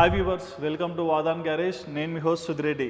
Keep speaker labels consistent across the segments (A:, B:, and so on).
A: Hi viewers, welcome to Vadan garage. నేను మీ host Sudhireddy.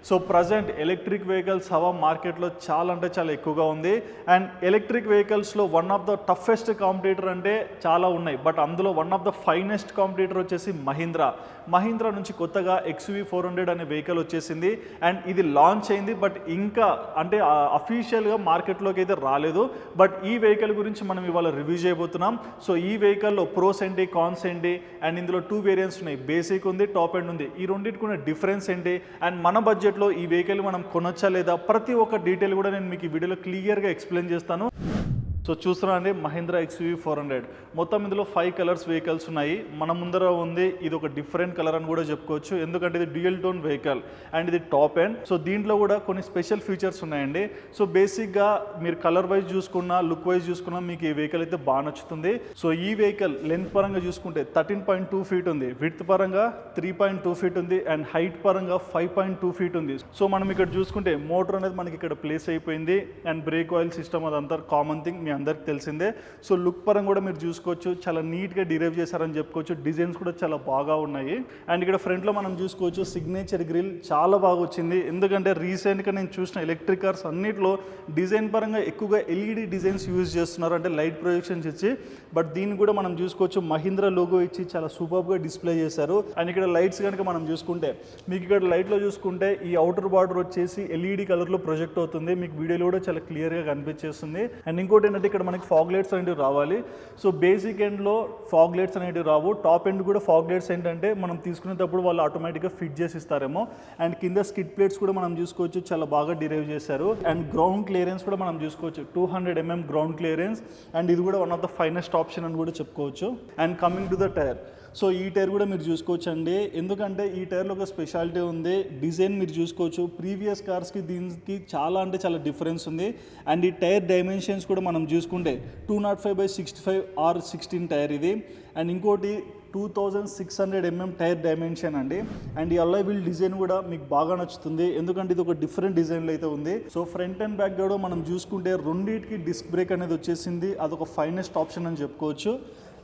A: So present electric vehicles హవా మార్కెట్లో చాలా అంటే చాలా ఎక్కువగా ఉంది. అండ్ ఎలక్ట్రిక్ వెహికల్స్లో one of the toughest competitor అంటే చాలా ఉన్నాయి, బట్ అందులో one of the finest competitor వచ్చేసి మహీంద్రా నుంచి కొత్తగా XUV400 అనే వెహికల్ వచ్చేసింది. అండ్ ఇది లాంచ్ అయింది, బట్ ఇంకా అంటే అఫీషియల్గా మార్కెట్లోకి అయితే రాలేదు. బట్ ఈ వెహికల్ గురించి మనం ఇవాళ రివ్యూ చేయబోతున్నాం. సో ఈ వెహికల్లో ప్రోస్ ఏంటి, కాన్స్ ఏంటి, అండ్ ఇందులో 2 వేరియంట్స్ ఉన్నాయి. బేసిక్ ఉంది, టాప్ ఎండ్ ఉంది. ఈ రెండింటికి ఉన్న డిఫరెన్స్ ఏంటి, అండ్ మన బడ్జెట్లో ఈ వెహికల్ మనం కొనొచ్చా లేదా, ప్రతి ఒక్క డీటెయిల్ కూడా నేను మీకు ఈ వీడియోలో క్లియర్గా ఎక్స్ప్లెయిన్ చేస్తాను. సో చూస్తున్నా అండి, మహీంద్రా XUV400 మొత్తం ఇందులో 5 కలర్స్ వెహికల్స్ ఉన్నాయి. మన ముందర ఉంది ఇది ఒక డిఫరెంట్ కలర్ అని కూడా చెప్పుకోవచ్చు, ఎందుకంటే ఇది డ్యూయల్ టోన్ వెహికల్ అండ్ ఇది టాప్ ఎండ్. సో దీంట్లో కూడా కొన్ని స్పెషల్ ఫీచర్స్ ఉన్నాయండి. సో బేసిక్గా మీరు కలర్ వైజ్ చూసుకున్నా, లుక్ వైజ్ చూసుకున్నా మీకు ఈ వెహికల్ అయితే బాగా నచ్చుతుంది. సో ఈ వెహికల్ లెంత్ పరంగా చూసుకుంటే 13.2 ఫీట్ ఉంది, విడ్త్ పరంగా 3.2 ఫీట్ ఉంది, అండ్ హైట్ పరంగా 5.2 ఫీట్ ఉంది. సో మనం ఇక్కడ చూసుకుంటే మోటార్ అనేది మనకి ఇక్కడ ప్లేస్ అయిపోయింది, అండ్ బ్రేక్ ఆయిల్ సిస్టమ్ అదంతా కామన్ థింగ్, అందరికి తెలిసిందే. సో లుక్ పరంగా కూడా మీరు చూసుకోవచ్చు, చాలా నీట్గా డిరైవ్ చేశారని చెప్పుకోవచ్చు. డిజైన్స్ కూడా చాలా బాగా ఉన్నాయి. అండ్ ఇక్కడ ఫ్రంట్లో మనం చూసుకోవచ్చు సిగ్నేచర్ గ్రిల్ చాలా బాగా వచ్చింది, ఎందుకంటే రీసెంట్గా నేను చూసిన ఎలక్ట్రిక్ కార్స్ అన్నిట్లో డిజైన్ పరంగా ఎక్కువగా LED డిజైన్స్ యూజ్ చేస్తున్నారు, అంటే లైట్ ప్రొజెక్షన్స్ ఇచ్చి. బట్ దీన్ని కూడా మనం చూసుకోవచ్చు మహీంద్రా లోగో ఇచ్చి చాలా సూపర్గా డిస్ప్లే చేశారు. అండ్ ఇక్కడ లైట్స్ కనుక మనం చూసుకుంటే మీకు ఇక్కడ లైట్లో చూసుకుంటే ఈ అవుటర్ బార్డర్ వచ్చేసి LED కలర్లో ప్రొజెక్ట్ అవుతుంది. మీకు వీడియోలో కూడా చాలా క్లియర్గా కనిపించేస్తుంది. అండ్ ఇంకోటి ఏంటంటే ఇక్కడ మనకి ఫాగ్ లైట్స్ అనేవి రావాలి. సో బేసిక్ ఎండ్లో ఫాగ్ లైట్స్ అనేవి రావు, టాప్ ఎండ్ కూడా ఫాగ్ లైట్స్ ఏంటంటే మనం తీసుకునేటప్పుడు వాళ్ళు ఆటోమేటిక్గా ఫిట్ చేసి ఇస్తారేమో. అండ్ కింద స్కిడ్ ప్లేట్స్ కూడా మనం చూసుకోవచ్చు, చాలా బాగా డిరైవ్ చేశారు. అండ్ గ్రౌండ్ క్లియరెన్స్ కూడా మనం చూసుకోవచ్చు, 200 mm గ్రౌండ్ క్లియరెన్స్. అండ్ ఇది కూడా one of the finest option అని కూడా చెప్పుకోవచ్చు. And coming to the tyre, so ఈ టైర్ కూడా మీరు చూసుకోవచ్చు అండి, ఎందుకంటే ఈ టైర్లో ఒక స్పెషాలిటీ ఉంది. డిజైన్ మీరు చూసుకోవచ్చు, ప్రీవియస్ కార్స్కి దీనికి చాలా అంటే చాలా డిఫరెన్స్ ఉంది. అండ్ ఈ టైర్ డైమెన్షన్స్ కూడా మనం చూసుకుంటే 205/65 R16 టైర్ ఇది. అండ్ ఇంకోటి 2600 mm టైర్ డైమెన్షన్ అండి. అండ్ ఈ అల్లాయ్ వీల్ డిజైన్ కూడా మీకు బాగా నచ్చుతుంది, ఎందుకంటే ఇది ఒక డిఫరెంట్ డిజైన్లో అయితే ఉంది. సో ఫ్రంట్ అండ్ బ్యాక్ కూడా మనం చూసుకుంటే రెండింటికి డిస్క్ బ్రేక్ అనేది వచ్చేసింది, అదొక ఫైనెస్ట్ ఆప్షన్ అని చెప్పుకోవచ్చు.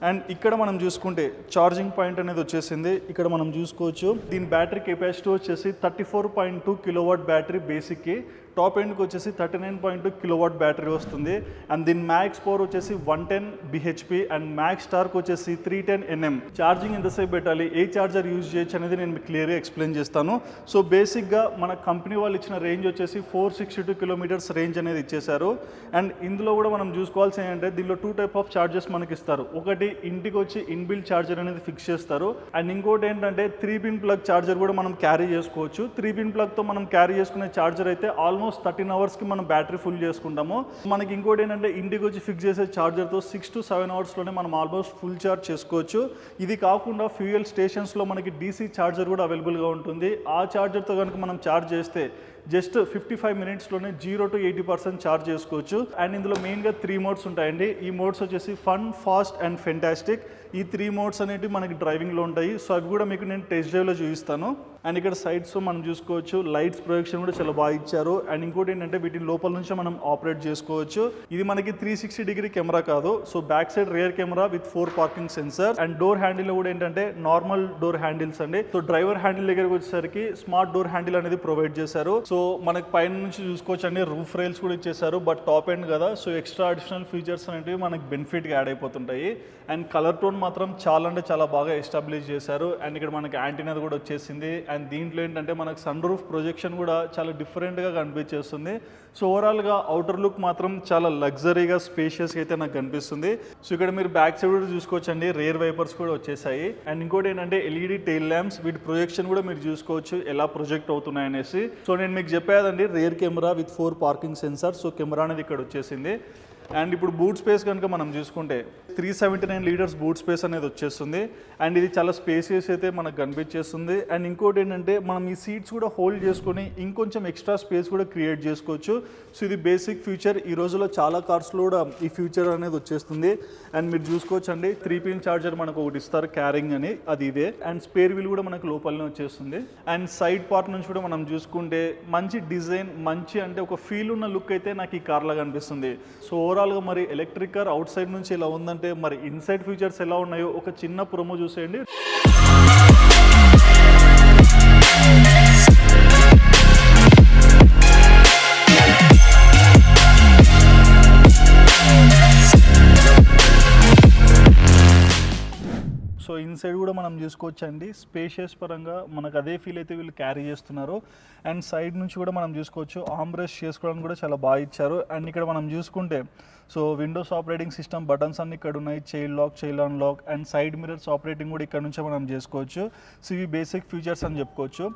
A: అండ్ ఇక్కడ మనం చూసుకుంటే ఛార్జింగ్ పాయింట్ అనేది వచ్చేసింది, ఇక్కడ మనం చూసుకోవచ్చు. దీని బ్యాటరీ కెపాసిటీ వచ్చేసి 34.2 kW బ్యాటరీ బేసిక్కి, టాప్ ఎండ్కి వచ్చేసి 39.2 kW బ్యాటరీ వస్తుంది. అండ్ దీని మ్యాక్స్ పవర్ వచ్చేసి 110 bhp అండ్ మ్యాక్స్ టార్క్ వచ్చేసి 310 Nm. ఛార్జింగ్ ఎంతసేపు పెట్టాలి, ఏ ఛార్జర్ యూజ్ చేయొచ్చు అనేది నేను మీకు క్లియర్గా ఎక్స్ప్లెయిన్ చేస్తాను. సో బేసిక్గా మన కంపెనీ వాళ్ళు ఇచ్చిన రేంజ్ వచ్చేసి 462 kilometers రేంజ్ అనేది ఇచ్చేశారు. అండ్ ఇందులో కూడా మనం చూసుకోవాల్సి ఏంటంటే దీనిలో 2 type ఆఫ్ ఛార్జెస్ మనకి ఇస్తారు. ఒకటి ఇంటికి వచ్చి ఇన్బిల్ట్ ఛార్జర్ అనేది ఫిక్స్ చేస్తారు. అండ్ ఇంకోటి ఏంటంటే 3-pin ప్లగ్ ఛార్జర్ కూడా మనం క్యారీ చేసుకోవచ్చు. 3-pin ప్లగ్తో మనం క్యారీ చేసుకునే ఛార్జర్ అయితే ఆల్మోస్ట్ 13 అవర్స్కి మనం బ్యాటరీ ఫుల్ చేసుకుంటాము. మనకి ఇంకోటి ఏంటంటే ఇంటికి వచ్చి ఫిక్స్ చేసే ఛార్జర్తో 6 to 7 అవర్స్లోనే మనం ఆల్మోస్ట్ ఫుల్ ఛార్జ్ చేసుకోవచ్చు. ఇది కాకుండా ఫ్యూయల్ స్టేషన్స్లో మనకి DC ఛార్జర్ కూడా అవైలబుల్గా ఉంటుంది. ఆ ఛార్జర్తో కనుక మనం ఛార్జ్ చేస్తే జస్ట్ 55 minutesలోనే 0 to 80% ఛార్జ్ చేసుకోవచ్చు. అండ్ ఇందులో మెయిన్గా 3 మోడ్స్ ఉంటాయండి. ఈ మోడ్స్ వచ్చేసి ఫన్, ఫాస్ట్ అండ్ ఫెంటాస్టిక్. ఈ 3 మోడ్స్ అనేవి మనకి డ్రైవింగ్లో ఉంటాయి. సో అవి కూడా మీకు నేను టెస్ట్ డ్రైవ్లో చూపిస్తాను. అండ్ ఇక్కడ సైడ్స్ మనం చూసుకోవచ్చు, లైట్స్ ప్రొజెక్షన్ కూడా చాలా బాగా ఇచ్చారు. అండ్ ఇంకోటి ఏంటంటే వీటిని లోపల నుంచి మనం ఆపరేట్ చేసుకోవచ్చు. ఇది మనకి 360-degree కెమెరా కాదు, so back side rear camera with 4 parking sensor. And door handle కూడా ఏంటంటే నార్మల్ డోర్ హ్యాండిల్స్ అండి. సో డ్రైవర్ హ్యాండిల్ దగ్గరకు వచ్చేసరికి స్మార్ట్ డోర్ హ్యాండిల్ అనేది ప్రొవైడ్ చేశారు. సో మనకి పైన నుంచి చూసుకోవచ్చు అండి, రూఫ్ రైల్స్ కూడా ఇచ్చేసారు, బట్ టాప్ ఎండ్ కదా, సో ఎక్స్ట్రా అడిషనల్ ఫీచర్స్ అనేవి మనకి బెనిఫిట్గా యాడ్ అయిపోతుంటాయి. అండ్ కలర్ టోన్ మాత్రం చాలా అంటే చాలా బాగా ఎస్టాబ్లిష్ చేశారు. అండ్ ఇక్కడ మనకి యాంటీనా కూడా వచ్చేసింది. అండ్ దీంట్లో ఏంటంటే మనకు సన్ రూఫ్ ప్రొజెక్షన్ కూడా చాలా డిఫరెంట్గా కనిపించేస్తుంది. సో ఓవరాల్గా అవుటర్ లుక్ మాత్రం చాలా లగ్జరీగా స్పేషియస్గా అయితే నాకు కనిపిస్తుంది. సో ఇక్కడ మీరు బ్యాక్ సైడ్ కూడా చూసుకోవచ్చు అండి, రేర్ వైపర్స్ కూడా వచ్చేసాయి. అండ్ ఇంకోటి ఏంటంటే LED టెయిల్ ల్యాంప్స్, వీటి ప్రొజెక్షన్ కూడా మీరు చూసుకోవచ్చు ఎలా ప్రొజెక్ట్ అవుతున్నాయి అనేసి. సో నేను మీకు చెప్పేదండి rear camera with 4 parking sensor. So camera అనేది ఇక్కడ వచ్చేసింది. అండ్ ఇప్పుడు బూట్ స్పేస్ కనుక మనం చూసుకుంటే 379 లీటర్స్ బూట్ స్పేస్ అనేది వచ్చేస్తుంది. అండ్ ఇది చాలా స్పేసియస్ అయితే మనకు కనిపించేస్తుంది. అండ్ ఇంకోటి ఏంటంటే మనం ఈ సీట్స్ కూడా హోల్డ్ చేసుకొని ఇంకొంచెం ఎక్స్ట్రా స్పేస్ కూడా క్రియేట్ చేసుకోవచ్చు. సో ఇది బేసిక్ ఫీచర్. ఈ రోజుల్లో చాలా కార్స్లో కూడా ఈ ఫీచర్ అనేది వచ్చేస్తుంది. అండ్ మీరు చూసుకోవచ్చు అండి, 3-pin ఛార్జర్ మనకు ఒకటి ఇస్తారు క్యారింగ్ అని, అది ఇదే. అండ్ స్పేర్ వీల్ కూడా మనకు లోపలనే వచ్చేస్తుంది. అండ్ సైడ్ పార్ట్ నుంచి కూడా మనం చూసుకుంటే మంచి డిజైన్, మంచి అంటే ఒక ఫీల్ ఉన్న లుక్ అయితే నాకు ఈ కార్లో కనిపిస్తుంది. సో ఓవరాల్గా మరి ఎలక్ట్రిక్ కార్ అవుట్ సైడ్ నుంచి ఇలా ఉందంటే మరి ఇన్సైడ్ ఫీచర్స్ ఎలా ఉన్నాయో ఒక చిన్న ప్రోమో చూసేయండి. సో ఇన్సైడ్ కూడా మనం చూసుకోవచ్చండి, స్పేషియస్ పరంగా మనకు అదే ఫీల్ అయితే వీళ్ళు క్యారీ చేస్తున్నారు. అండ్ సైడ్ నుంచి కూడా మనం చూసుకోవచ్చు, ఆమ్రెస్ట్ చేసుకోవడానికి కూడా చాలా బాగా ఇచ్చారు. అండ్ ఇక్కడ మనం చూసుకుంటే so Windows operating system buttons అన్ని ఇక్కడ ఉన్నాయి, child lock, child on lock and side mirrors operating కూడా ఇక్కడ నుంచే మనం చేసుకోవచ్చు. సో ఇవి బేసిక్ ఫీచర్స్ అని చెప్పుకోవచ్చు.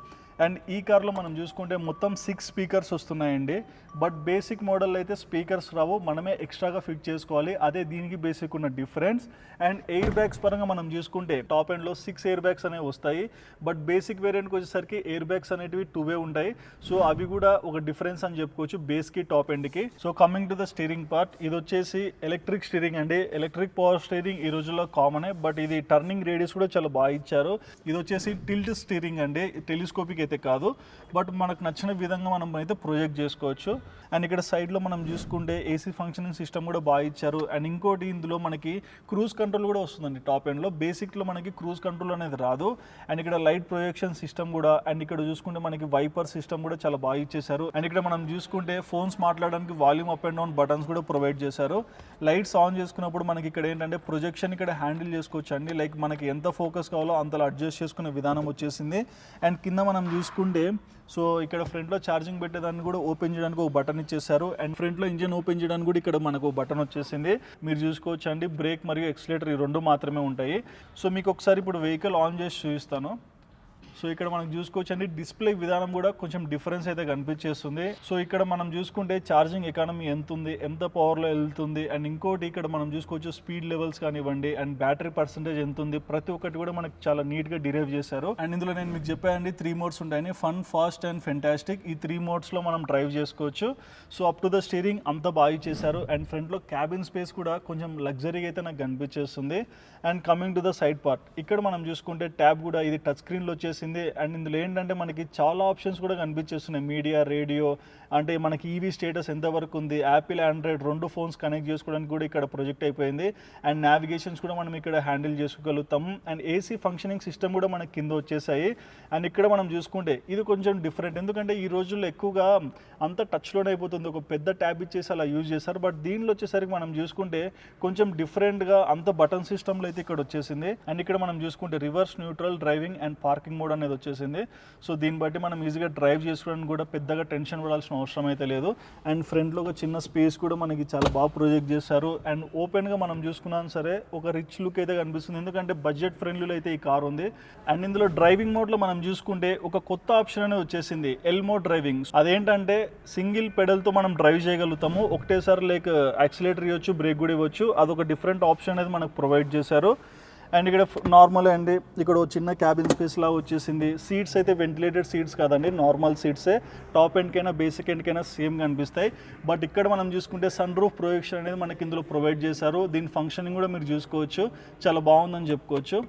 A: అండ్ ఈ కార్లో మనం చూసుకుంటే మొత్తం 6 స్పీకర్స్ వస్తున్నాయండి. బట్ బేసిక్ మోడల్ అయితే స్పీకర్స్ రావు, మనమే ఎక్స్ట్రాగా ఫిట్ చేసుకోవాలి. అదే దీనికి బేసిక్ ఉన్న డిఫరెన్స్. అండ్ ఎయిర్ బ్యాగ్స్ పరంగా మనం చూసుకుంటే టాప్ ఎండ్లో 6 ఎయిర్ బ్యాగ్స్ అనేవి వస్తాయి. బట్ బేసిక్ వేరియంట్కి వచ్చేసరికి ఎయిర్ బ్యాగ్స్ అనేటివి 2 ఉంటాయి. సో అవి కూడా ఒక డిఫరెన్స్ అని చెప్పుకోవచ్చు బేస్కి టాప్ ఎండ్కి. So coming to the steering part, ఇది వచ్చేసి ఎలక్ట్రిక్ స్టీరింగ్ అండి. ఎలక్ట్రిక్ పవర్ స్టీరింగ్ ఈ రోజుల్లో కామనే, బట్ ఇది టర్నింగ్ రేడియస్ కూడా చాలా బాగా ఇచ్చారు. ఇది వచ్చేసి టిల్ట్ స్టీరింగ్ అండి, టెలిస్కోపిక్ అయితే కాదు, బట్ మనకు నచ్చిన విధంగా మనం అయితే ప్రొజెక్ట్ చేసుకోవచ్చు. అండ్ ఇక్కడ సైడ్లో మనం చూసుకుంటే ఏసీ ఫంక్షనింగ్ సిస్టమ్ కూడా బాగా ఇచ్చారు. అండ్ ఇంకోటి ఇందులో మనకి క్రూజ్ కంట్రోల్ కూడా వస్తుందండి టాప్ ఎండ్లో. బేసిక్లో మనకి క్రూజ్ కంట్రోల్ అనేది రాదు. అండ్ ఇక్కడ లైట్ ప్రొజెక్షన్ సిస్టమ్ కూడా, అండ్ ఇక్కడ చూసుకుంటే మనకి వైపర్ సిస్టమ్ కూడా చాలా బాగా ఇచ్చేసారు. అండ్ ఇక్కడ మనం చూసుకుంటే ఫోన్స్ మాట్లాడడానికి volume up and down buttons కూడా ప్రొవైడ్ చేశారు. లైట్స్ ఆన్ చేసుకున్నప్పుడు మనకి ఇక్కడ ఏంటంటే ప్రొజెక్షన్ ఇక్కడ హ్యాండిల్ చేసుకోవచ్చు అండి, లైక్ మనకి ఎంత ఫోకస్ కావాలో అంతలో అడ్జస్ట్ చేసుకునే విధానం వచ్చేసింది. అండ్ కింద మనం చూసుకుంటే సో ఇక్కడ ఫ్రంట్లో ఛార్జింగ్ పెట్టేదాన్ని కూడా ఓపెన్ చేయడానికి ఒక బటన్ ఇచ్చేసారు. అండ్ ఫ్రంట్లో ఇంజిన్ ఓపెన్ చేయడానికి కూడా ఇక్కడ మనకు బటన్ వచ్చేసింది. మీరు చూసుకోవచ్చు అండి, బ్రేక్ మరియు ఎక్సిలేటర్ ఈ రెండు మాత్రమే ఉంటాయి. సో మీకు ఒకసారి ఇప్పుడు వెహికల్ ఆన్ చేసి చూపిస్తాను. సో ఇక్కడ మనం చూసుకోవచ్చు అండి, డిస్ప్లే విధానం కూడా కొంచెం డిఫరెన్స్ అయితే కనిపించేస్తుంది. సో ఇక్కడ మనం చూసుకుంటే ఛార్జింగ్ ఎకానమీ ఎంత ఉంది, ఎంత పవర్లో వెళ్తుంది, అండ్ ఇంకోటి ఇక్కడ మనం చూసుకోవచ్చు స్పీడ్ లెవెల్స్ కానివ్వండి, అండ్ బ్యాటరీ పర్సెంటేజ్ ఎంత ఉంది, ప్రతి ఒక్కటి కూడా మనకి చాలా నీట్గా డిరైవ్ చేశారు. అండ్ ఇందులో నేను మీకు చెప్పానండి 3 మోడ్స్ ఉంటాయని, ఫన్, ఫాస్ట్ అండ్ ఫెంటాస్టిక్. ఈ 3 మోడ్స్లో మనం డ్రైవ్ చేసుకోవచ్చు. So up to the steering అంతా బాగా ఇచ్చేసారు. అండ్ ఫ్రంట్లో క్యాబిన్ స్పేస్ కూడా కొంచెం లగ్జరీగా అయితే నాకు కనిపించేస్తుంది. And coming to the side part, ఇక్కడ మనం చూసుకుంటే ట్యాబ్ కూడా ఇది టచ్ స్క్రీన్లో వచ్చేసింది. అండ్ ఇందులో ఏంటంటే మనకి చాలా ఆప్షన్స్ కూడా కనిపించేస్తున్నాయి, మీడియా, రేడియో, అంటే మనకి ఈవీ స్టేటస్ ఎంతవరకు ఉంది, యాపిల్, ఆండ్రాయిడ్ 2 ఫోన్స్ కనెక్ట్ చేసుకోవడానికి కూడా ఇక్కడ ప్రొజెక్ట్ అయిపోయింది. అండ్ నావిగేషన్స్ కూడా మనం ఇక్కడ హ్యాండిల్ చేసుకోగలుగుతాం. అండ్ ఏసీ ఫంక్షనింగ్ సిస్టమ్ కూడా మనకి కింద వచ్చేసాయి. అండ్ ఇక్కడ మనం చూసుకుంటే ఇది కొంచెం డిఫరెంట్, ఎందుకంటే ఈ రోజుల్లో ఎక్కువగా అంత టచ్లోనే అయిపోతుంది, ఒక పెద్ద ట్యాబ్ ఇచ్చేసి అలా యూజ్ చేస్తారు. బట్ దీనిలో వచ్చేసరికి మనం చూసుకుంటే కొంచెం డిఫరెంట్గా అంత బటన్ సిస్టమ్లో అయితే ఇక్కడ వచ్చేసింది. అండ్ ఇక్కడ మనం చూసుకుంటే reverse, neutral, driving and parking mode అనేది వచ్చేసింది. సో దీన్ని బట్టి మనం ఈజీగా డ్రైవ్ చేసుకోవడానికి కూడా పెద్దగా టెన్షన్ పడాల్సిన అవసరం అయితే లేదు. అండ్ ఫ్రంట్లో ఒక చిన్న స్పేస్ కూడా మనకి చాలా బాగా ప్రొజెక్ట్ చేశారు. అండ్ ఓపెన్గా మనం చూసుకున్నాం సరే ఒక రిచ్ లుక్ అయితే కనిపిస్తుంది, ఎందుకంటే బడ్జెట్ ఫ్రెండ్లీలో అయితే ఈ కార్ ఉంది. అండ్ ఇందులో డ్రైవింగ్ మోడ్లో మనం చూసుకుంటే ఒక కొత్త ఆప్షన్ అనేది వచ్చేసింది, ఎల్ మోడ్ డ్రైవింగ్. అదేంటంటే సింగిల్ పెడల్తో మనం డ్రైవ్ చేయగలుగుతాము, ఒకటేసారి లైక్ యాక్సిలేటర్ ఇవ్వచ్చు, బ్రేక్ కూడా ఇవ్వచ్చు. అదొక డిఫరెంట్ ఆప్షన్ అనేది మనకు ప్రొవైడ్ చేశారు. అండ్ ఇక్కడ నార్మల్ అండి, ఇక్కడ చిన్న క్యాబిన్ స్పేస్ లాగా వచ్చేసింది. సీట్స్ అయితే వెంటిలేటెడ్ సీట్స్ కాదండి, నార్మల్ సీట్సే. టాప్ ఎండ్కైనా బేసిక్ ఎండ్కైనా సేమ్ కనిపిస్తాయి. బట్ ఇక్కడ మనం చూసుకుంటే సన్ రూఫ్ ప్రొజెక్షన్ అనేది మనకి ఇందులో ప్రొవైడ్ చేశారు. దీని ఫంక్షనింగ్ కూడా మీరు చూసుకోవచ్చు, చాలా బాగుందని చెప్పుకోవచ్చు.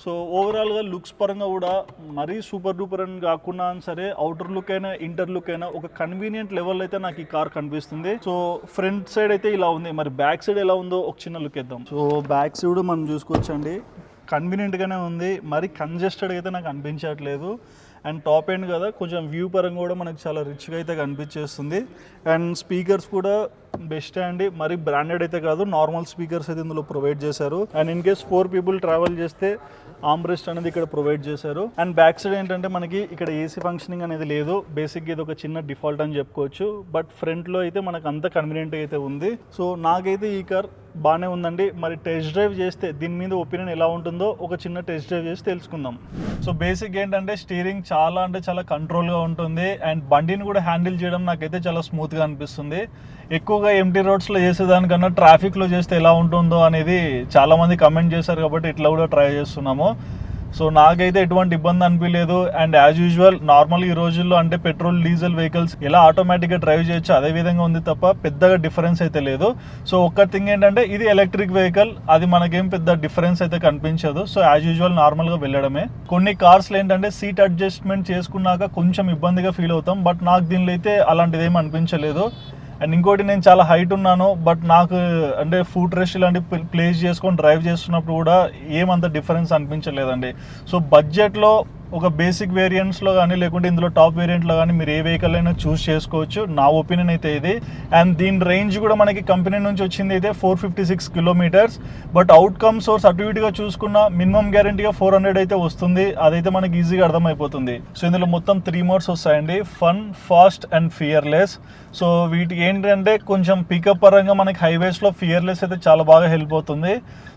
A: సో ఓవరాల్గా లుక్స్ పరంగా కూడా మరీ సూపర్ డూపర్ అని కాకుండా సరే, అవుటర్ లుక్ అయినా ఇంటర్ లుక్ అయినా ఒక కన్వీనియంట్ లెవెల్ అయితే నాకు ఈ కార్ కనిపిస్తుంది. సో ఫ్రంట్ సైడ్ అయితే ఇలా ఉంది, మరి బ్యాక్ సైడ్ ఎలా ఉందో ఒక చిన్న లుక్ ఇద్దాం. సో బ్యాక్ సైడ్ మనం చూసుకోవచ్చండి, కన్వీనియంట్గానే ఉంది, మరి కంజెస్టెడ్ అయితే నాకు అనిపించట్లేదు. అండ్ టాప్ ఎండ్ కదా, కొంచెం వ్యూ పరంగా కూడా మనకు చాలా రిచ్గా అయితే కనిపించేస్తుంది. అండ్ స్పీకర్స్ కూడా బెస్ట్ అండి, మరి బ్రాండెడ్ అయితే కాదు, నార్మల్ స్పీకర్స్ అయితే ఇందులో ప్రొవైడ్ చేశారు. And in case 4 people travel చేస్తే ఆమ్రెస్ట్ అనేది ఇక్కడ ప్రొవైడ్ చేశారు. అండ్ బ్యాక్ సైడ్ ఏంటంటే మనకి ఇక్కడ ఏసీ ఫంక్షనింగ్ అనేది లేదు, బేసిక్గా ఇది ఒక చిన్న డిఫాల్ట్ అని చెప్పుకోవచ్చు. బట్ ఫ్రంట్లో అయితే మనకు అంత కన్వీనియంట్ అయితే ఉంది. సో నాకైతే ఈ కార్ బాగానే ఉందండి. మరి టెస్ట్ డ్రైవ్ చేస్తే దీని మీద ఒపీనియన్ ఎలా ఉంటుందో ఒక చిన్న టెస్ట్ డ్రైవ్ చేసి తెలుసుకుందాం. సో బేసిక్ ఏంటంటే స్టీరింగ్ చాలా అంటే చాలా కంట్రోల్గా ఉంటుంది. అండ్ బండిని కూడా హ్యాండిల్ చేయడం నాకైతే చాలా స్మూత్గా అనిపిస్తుంది. ఎక్కువగా ఎంటీ రోడ్స్లో చేసేదానికన్నా ట్రాఫిక్లో చేస్తే ఎలా ఉంటుందో అనేది చాలామంది కమెంట్ చేశారు, కాబట్టి ఇట్లా కూడా ట్రై చేస్తున్నాము. సో నాకైతే ఎటువంటి ఇబ్బంది అనిపించలేదు. అండ్ యాజ్ యూజువల్ నార్మల్ ఈ రోజుల్లో అంటే పెట్రోల్, డీజిల్ వెహికల్స్ ఎలా ఆటోమేటిక్గా డ్రైవ్ చేయొచ్చు అదే విధంగా ఉంది తప్ప పెద్దగా డిఫరెన్స్ అయితే లేదు. సో ఒక్క థింగ్ ఏంటంటే ఇది ఎలక్ట్రిక్ వెహికల్, అది మనకేం పెద్ద డిఫరెన్స్ అయితే కనిపించదు. సో యాజ్ యూజువల్ నార్మల్గా వెళ్ళడమే. కొన్ని కార్స్లో ఏంటంటే సీట్ అడ్జస్ట్మెంట్ చేసుకున్నాక కొంచెం ఇబ్బందిగా ఫీల్ అవుతాం, బట్ నాకు దీనిలో అయితే అలాంటిది ఏమి అనిపించలేదు. అండ్ ఇంకోటి నేను చాలా హైట్ ఉన్నాను, బట్ నాకు అంటే ఫుట్ రెస్ట్ ఇలాంటి ప్లేస్ చేసుకొని డ్రైవ్ చేస్తున్నప్పుడు కూడా ఏమంత డిఫరెన్స్ అనిపించలేదండి. సో బడ్జెట్లో ఒక బేసిక్ వేరియంట్స్లో కానీ లేకుంటే ఇందులో టాప్ వేరియంట్లో కానీ మీరు ఏ వెహికల్ అయినా చూస్ చేసుకోవచ్చు, నా ఒపీనియన్ అయితే ఇది. అండ్ దీని రేంజ్ కూడా మనకి కంపెనీ నుంచి వచ్చింది అయితే 456 కిలోమీటర్స్, బట్ అవుట్కమ్ సోర్స్ అటు ఇటుగా చూసుకున్న మినిమం గ్యారంటీగా 400 అయితే వస్తుంది, అదైతే మనకి ఈజీగా అర్థమైపోతుంది. సో ఇందులో మొత్తం 3 మోడ్స్ వస్తాయండి, fun, fast and fearless. So వీటికి ఏంటంటే కొంచెం పికప్ పరంగా మనకి హైవేస్లో ఫియర్లెస్ అయితే చాలా బాగా హెల్ప్ అవుతుంది.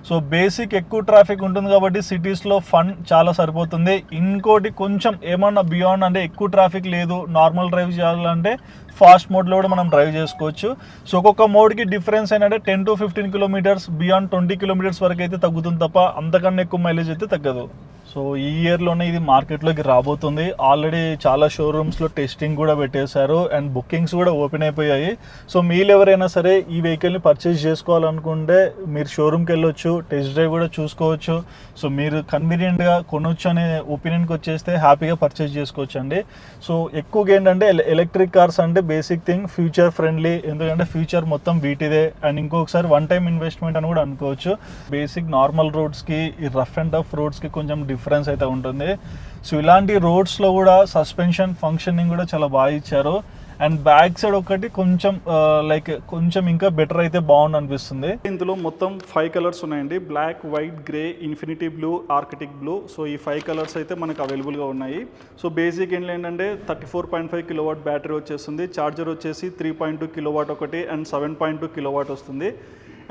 A: సో బేసిక్ ఎక్కువ ట్రాఫిక్ ఉంటుంది కాబట్టి సిటీస్లో ఫన్ చాలా సరిపోతుంది. ఇంకోటి కొంచెం ఏమన్నా బియాండ్ అంటే ఎక్కువ ట్రాఫిక్ లేదు, నార్మల్ డ్రైవ్ చేయాలంటే ఫాస్ట్ మోడ్లో కూడా మనం డ్రైవ్ చేసుకోవచ్చు. సో ఒక్కొక్క మోడ్కి డిఫరెన్స్ ఏంటంటే 10 to 15 కిలోమీటర్స్, బియాండ్ 20 కిలోమీటర్స్ వరకు అయితే తగ్గుతుంది తప్ప అంతకన్నా ఎక్కువ మైలేజ్ అయితే తగ్గదు. సో ఈ ఇయర్లోనే ఇది మార్కెట్లోకి రాబోతుంది. ఆల్రెడీ చాలా షోరూమ్స్లో టెస్టింగ్ కూడా పెట్టేశారు అండ్ బుకింగ్స్ కూడా ఓపెన్ అయిపోయాయి. సో మీరు ఎవరైనా సరే ఈ వెహికల్ని పర్చేస్ చేసుకోవాలనుకుంటే మీరు షోరూమ్కి వెళ్ళొచ్చు, టెస్ట్ డ్రైవ్ కూడా చూసుకోవచ్చు. సో మీరు కన్వీనియంట్గా కొనొచ్చు అనే ఒపీనియన్కి వచ్చేస్తే హ్యాపీగా పర్చేస్ చేసుకోవచ్చు అండి. సో ఎక్కువగా ఏంటంటే ఎలక్ట్రిక్ కార్స్ అంటే బేసిక్ థింగ్ ఫ్యూచర్ ఫ్రెండ్లీ, ఎందుకంటే ఫ్యూచర్ మొత్తం వీటిదే. అండ్ ఇంకొకసారి వన్ టైం ఇన్వెస్ట్మెంట్ అని కూడా అనుకోవచ్చు. బేసిక్ నార్మల్ రోడ్స్కి ఈ రఫ్ అండ్ టఫ్ రోడ్స్కి కొంచెం డిఫరెన్స్ అయితే ఉంటుంది. సో ఇలాంటి రోడ్స్లో కూడా సస్పెన్షన్ ఫంక్షనింగ్ కూడా చాలా బాగా ఇచ్చారు. అండ్ బ్యాక్ సైడ్ ఒకటి కొంచెం కొంచెం ఇంకా బెటర్ అయితే బాగుంది అనిపిస్తుంది. ఇందులో మొత్తం 5 కలర్స్ ఉన్నాయండి, black, white, grey, infinity blue, Arctic blue. So ఈ 5 కలర్స్ అయితే మనకు అవైలబుల్గా ఉన్నాయి. సో బేసిక్ ఏంటంటే 34.5 కిలోవాట్ బ్యాటరీ వచ్చేస్తుంది, ఛార్జర్ వచ్చేసి 3.2 కిలోవాట్ ఒకటి అండ్ 7.2 కిలోవాట్ వస్తుంది.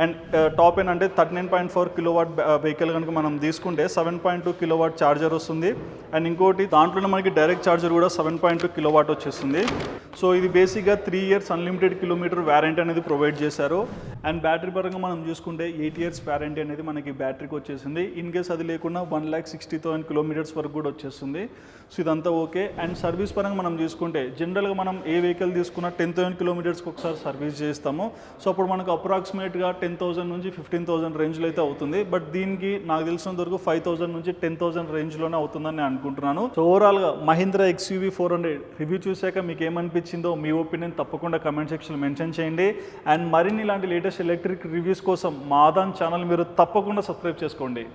A: అండ్ టాప్ ఏంటంటే 39.4 కిలోవాట్ వెహికల్ కనుక మనం తీసుకుంటే 7.2 కిలోవాట్ ఛార్జర్ వస్తుంది. అండ్ ఇంకోటి దాంట్లోనే మనకి డైరెక్ట్ ఛార్జర్ కూడా 7.2 కిలోవాట్ వచ్చేస్తుంది. సో ఇది బేసిక్గా 3 years అన్లిమిటెడ్ కిలోమీటర్ వ్యారంటీ అనేది ప్రొవైడ్ చేశారు. అండ్ బ్యాటరీ పరంగా మనం చూసుకుంటే 8 years వ్యారంటీ అనేది మనకి బ్యాటరీకి వచ్చేసింది. ఇన్ కేస్ అది లేకుండా 1,60,000 కిలోమీటర్స్ వరకు కూడా వచ్చేస్తుంది. సో ఇదంతా ఓకే. అండ్ సర్వీస్ పరంగా మనం చూసుకుంటే జనరల్గా మనం ఏ వెహికల్ తీసుకున్నా 10,000 కిలోమీటర్స్కి ఒకసారి సర్వీస్ చేస్తాము. సో అప్పుడు మనకు అప్రాక్సిమేట్గా 10,000 నుంచి 15,000 రేంజ్లో అయితే అవుతుంది. బట్ దీనికి నాకు తెలిసినంత వరకు 5,000 నుంచి 10,000 రేంజ్లోనే అవుతుందని నేను అనుకుంటున్నాను. సో ఓవరాల్గా మహీంద్రా XUV 400 రివ్యూ చూశాక మీకు ఏమనిపించిందో మీ ఒపీనియన్ తప్పకుండా కమెంట్ సెక్షన్లో మెన్షన్ చేయండి. అండ్ మరిన్ని ఇలాంటి లేటెస్ట్ ఎలక్ట్రిక్ రివ్యూస్ కోసం మా ఆదాన్ ఛానల్ మీరు తప్పకుండా సబ్స్క్రైబ్ చేసుకోండి.